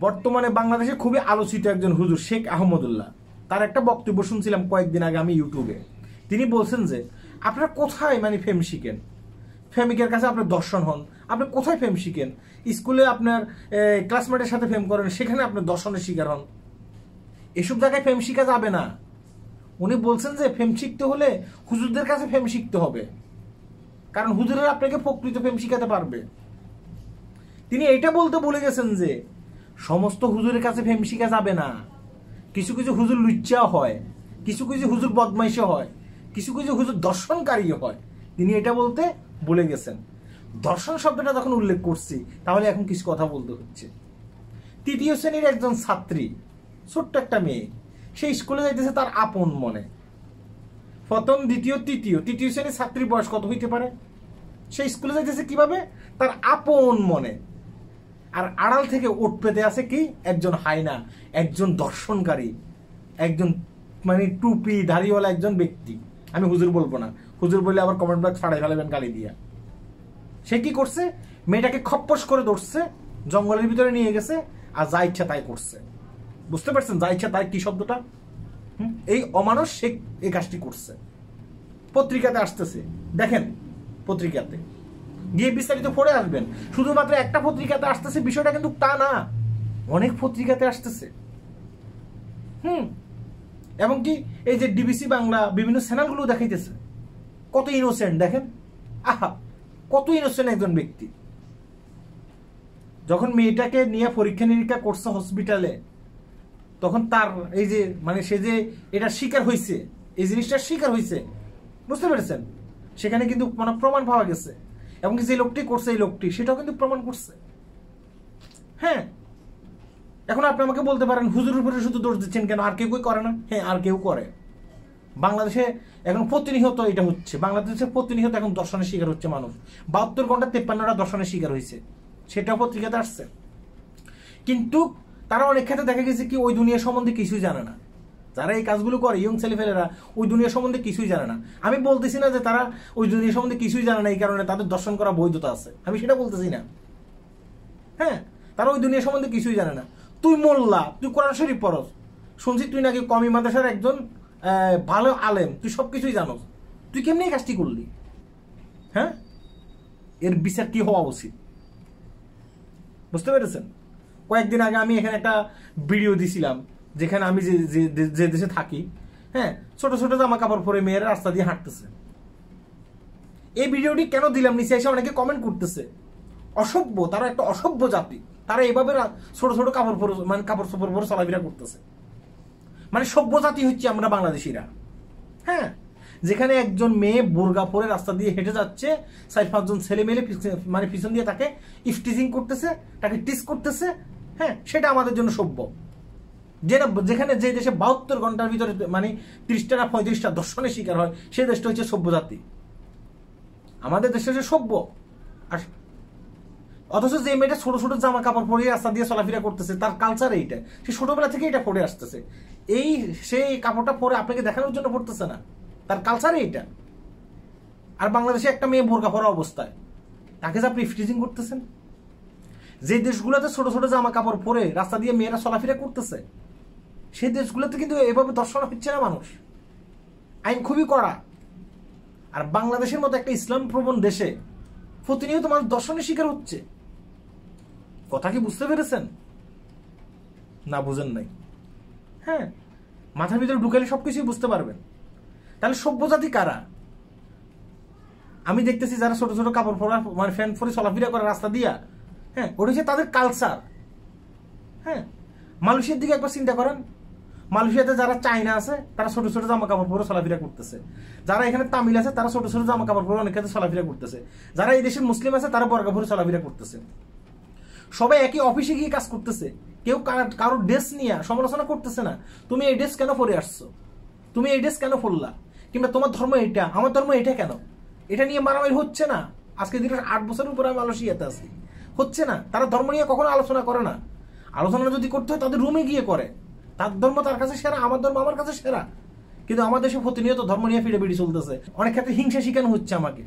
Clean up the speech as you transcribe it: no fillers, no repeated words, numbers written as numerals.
বর্তমানে বাংলাদেশে খুবই আলোচিত একজন হুজুর শেখ আহমদুল্লাহ, তার একটা বক্তব্য শুনছিলাম কয়েকদিন আগে আমি ইউটিউবে। তিনি বলছেন যে আপনারা কোথায় ফেম শিখেন, ফেমিকের কাছে আপনার দর্শন হন, আপনি কোথায় ফেম শিখেন? স্কুলে আপনার ক্লাসমেটের সাথে ফেম করেন, সেখানে আপনার দর্শনের শিকার হন। এসব জায়গায় ফেম শিখা যাবে না। উনি বলছেন যে ফেম শিখতে হলে হুজুরদের কাছে ফেম শিখতে হবে, কারণ হুজুরেরা আপনাকে প্রকৃত ফেম শিখাতে পারবে। তিনি এইটা বলতে বলে গেছেন যে সমস্ত হুজুরের কাছে ফেম শিখা যাবে না, কিছু কিছু হুজুর লুচ্চাও হয়, কিছু কিছু হুজুর বদমাইশও হয়, কিছু কিছু হুজুর দর্শনকারীও হয়। তিনি এটা বলতে বলে গেছেন। দর্শন শব্দটা যখন উল্লেখ করছি, তাহলে এখন কিছু কথা বলতে হচ্ছে। তৃতীয় শ্রেণীর একজন ছাত্রী, ছোট্ট একটা মেয়ে, সে স্কুলে যাইতেছে তার আপন মনে। প্রথম, দ্বিতীয়, তৃতীয় শ্রেণীর ছাত্রীর বয়স কত হইতে পারে? সে স্কুলে যাইতেছে কিভাবে? তার আপন মনে। আর আড়াল থেকে ওট পেতে আছে কি? একজন হাইনা, একজন দর্শনকারী, একজন টুপি দাড়িওয়ালা একজন ব্যক্তি। আমি হুজুর বলবো না, হুজুর বললে আবার কমেন্ট বক্স ফাড়াই ফেলাবেন গালি দিয়া। সে কি করছে? মেয়েটাকে খপ্পস করে ধরছে, জঙ্গলের ভিতরে নিয়ে গেছে, আর যা ইচ্ছা তাই করছে। বুঝতে পারছেন যা ইচ্ছা তাই কি শব্দটা? এই অমানুষ সে এই কাজটি করছে। পত্রিকাতে আসতেছে, দেখেন পত্রিকাতে গিয়ে বিস্তারিত পড়ে আসবেন। শুধুমাত্র একটা পত্রিকাতে আসতেছে বিষয়টা কিন্তু তা না, অনেক পত্রিকাতে আসতেছে। এবং কি এই যে ডিবিসি বাংলা বিভিন্ন চ্যানেলগুলো দেখাইতেছে কত ইনোসেন্ট। দেখেন, আহা কত ইনোসেন্ট একজন ব্যক্তি। যখন মেয়েটাকে নিয়ে পরীক্ষা নিরীক্ষা করছে হসপিটালে, তখন তার এই যে সে যে এটা শিকার হয়েছে, এই জিনিসটার শিকার হয়েছে, বুঝতে পেরেছেন? সেখানে কিন্তু প্রমাণ পাওয়া গেছে, এবং যে লোকটি করছে এই লোকটি সেটাও কিন্তু প্রমাণ করছে। হ্যাঁ, এখন আপনি আমাকে বলতে পারেন হুজুরের উপরে শুধু দোষ দিচ্ছেন কেন, আর কেউ করে না? হ্যাঁ, আর কেউ করে। বাংলাদেশে এখন প্রতিনিয়ত এটা হচ্ছে, বাংলাদেশে প্রতিনিয়ত এখন দর্শনের শিকার হচ্ছে মানুষ। 72 ঘন্টা 53টা দর্শনের শিকার হয়েছে, সেটাও পত্রিকাতে আসছে। কিন্তু তারা অনেক ক্ষেত্রে দেখা গেছে কি ওই দুনিয়া সম্বন্ধে কিছুই জানে না। যারা এই কাজগুলো করে, ইয়ং ছেলেফেলেরা ওই দুনিয়া সম্বন্ধে কিছুই জানে না। আমি বলতেছি না যে তারা ওই দুনিয়া সম্বন্ধে কিছুই জানে না এই কারণে তাদের দর্শন করা বৈধতা আছে, আমি সেটা বলতেছি না। হ্যাঁ, তারা ওই দুনিয়া সম্বন্ধে কিছুই জানে না। তুই মোল্লা, তুই কোরআন শরীফ পড়স, শুনছি তুই নাকি কমি মাদ্রাসার একজন ভালো আলেম, তুই সবকিছুই জানোস, তুই কেমনি এই কাজটি করলি? হ্যাঁ, এর বিচার কি হওয়া উচিত? বুঝতে পেরেছেন? কয়েকদিন আগে আমি এখানে একটা ভিডিও দিছিলাম, যেখানে আমি যে দেশে থাকি, হ্যাঁ, ছোট ছোট জামা কাপড় পরে মেয়েরা রাস্তা দিয়ে হাঁটতেছে। এই ভিডিওটি কেন দিলাম নিচে এসে অনেকে কমেন্ট করতেছে অসভ্য, তারা একটা অসভ্য জাতি, তারা এভাবে ছোট ছোট কাপড় পরে কাপড় চোপড় পরে চলাফেরা করতেছে। সভ্য জাতি হচ্ছে আমরা বাংলাদেশিরা। হ্যাঁ, যেখানে একজন মেয়ে বোরকা পরে রাস্তা দিয়ে হেঁটে যাচ্ছে, 4-5 জন ছেলে মেলে পিছন দিয়ে তাকে ইফটিজিং করতেছে, তাকে টিস করতেছে। হ্যাঁ, সেটা আমাদের জন্য সভ্য। যেখানে যে দেশে 72 ঘন্টার ভিতরে 30টা না 35টা দর্শনের শিকার হয়, সেই দেশটা হচ্ছে সভ্য জাতি। আমাদের দেশে হচ্ছে সভ্য। আর অথচ যে মেয়েটা ছোট ছোট জামা কাপড় পরে রাস্তা দিয়ে চলাফেরা করতেছে, তার কালচার এইটা, সে ছোটবেলা থেকে এটা পরে আসতেছে। সেই কাপড়টা পরে আপনাকে দেখানোর জন্য পড়তেছে না, তার কালচার এইটা। আর বাংলাদেশে একটা মেয়ে বোরকা পরা অবস্থায় তাকে যে আপনি ইফটিজিং করতেছেন। যে দেশগুলোতে ছোট ছোট জামা কাপড় পরে রাস্তা দিয়ে মেয়েরা চলাফেরা করতেছে, সেই দেশগুলোতে কিন্তু এভাবে দর্শন হচ্ছে না মানুষ। আইন খুবই কড়া। আর বাংলাদেশের মতো একটা ইসলাম প্রবণ দেশে প্রতিনিয়ত মানুষ দর্শনের শিকার হচ্ছে। কথা কি বুঝতে পেরেছেন? না, বুঝেন নাই? হ্যাঁ, মাথার ভিতরে ঢুকালে সবকিছুই বুঝতে পারবেন। তাহলে সভ্য জাতি কারা? আমি দেখতেছি যারা ছোট ছোট কাপড় পরা ফ্যান পরে চলাফেরা করে রাস্তা দিয়া, হ্যাঁ, ওটা হচ্ছে তাদের কালচার। হ্যাঁ, মালয়েশিয়ার দিকে একবার চিন্তা করেন। মালয়েশিয়াতে যারা চাইনা আছে তারা ছোট ছোট জামা কাপড় পরে চলাফেরা করতেছে। যারা এখানে তামিল আছে তারা ছোট ছোট জামা কাপড় পরে অনেক ক্ষেত্রে চলাফেরা করতেছে। যারা এই দেশের মুসলিম আছে তারা বোরকা পরে চলাফেরা করতেছে। সবাই একই অফিসে গিয়ে কাজ করতেছে, কেউ কারোর ড্রেস নিয়ে সমালোচনা করতেছে না। তুমি এই ড্রেস কেন পরে আসছো, তুমি এই ড্রেস কেন পরলা, কিংবা তোমার ধর্ম এটা, আমার ধর্ম এটা কেন, এটা নিয়ে মারামারি হচ্ছে না। আজকে দীর্ঘ 8 বছরের উপরে আমি মালয়েশিয়াতে আছি, হচ্ছে না। তারা ধর্ম নিয়ে কখনো আলোচনা করে না। আলোচনা যদি করতে হয় তাদের রুমে গিয়ে করে। তার ধর্ম তার কাছে সেরা, আমার ধর্ম আমার কাছে সেরা। কিন্তু আমাদের দেশে প্রতিনিয়ত ধর্ম নিয়ে পিড়াপিড়ি চলতেছে। অনেক ক্ষেত্রে হিংসা শিখানো হচ্ছে আমাকে।